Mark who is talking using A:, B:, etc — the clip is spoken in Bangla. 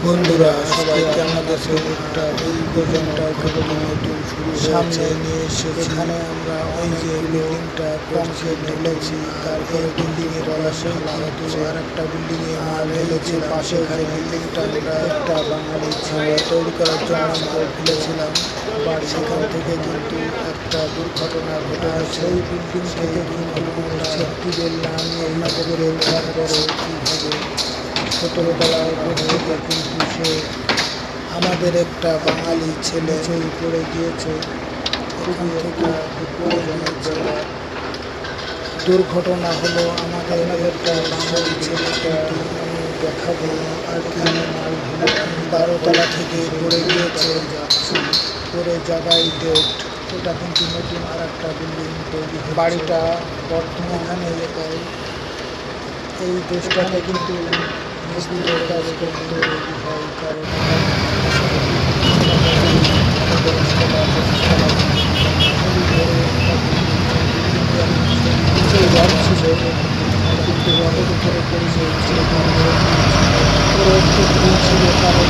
A: বন্ধুরা সবাইকে আমাদের একটা প্রজেক্টটা ঘটনা নতুন শুরু সামনে নিয়ে এসেছি। এখানে আমরা এই যে বিল্ডিংটা কংক্রিট ঢেলেছি, তারপরে বিল্ডিং এর পাশে কিন্তু আর একটা বিল্ডিং এ মাল ঢেলেছি। পাশে বিল্ডিংটা আমরা একটা বাঙালি ছেলে তৈরি করার জন্য মাল ফেলেছিলাম, বাট সেখান থেকে কিন্তু একটা দুর্ঘটনা ঘটে গেছে। সেই বিল্ডিং থেকে কিন্তু সেফটি বেল না নিয়ে আপনাদের ওঠার পরে কী হবে, ছোটবেলায় থেকে কিন্তু সে আমাদের একটা বাঙালি ছেলে পড়ে গিয়েছে। এখান থেকে পড়ে গিয়েছে, দুর্ঘটনা হলো আমাদের একটা বাঙালি ছেলেকে দেখাবো আর কি, 12তলা থেকে পড়ে গিয়েছে, পড়ে জায়গায় ডেট। এটা কিন্তু নতুন আর একটা বিল্ডিং তৈরি, বাড়িটা বর্তমানে এই দেশটাতে কিন্তু মিস্ত্রির কাজ করতে হয়, কারণ কিন্তু রথের উপরে পড়েছে, ছিল কারণ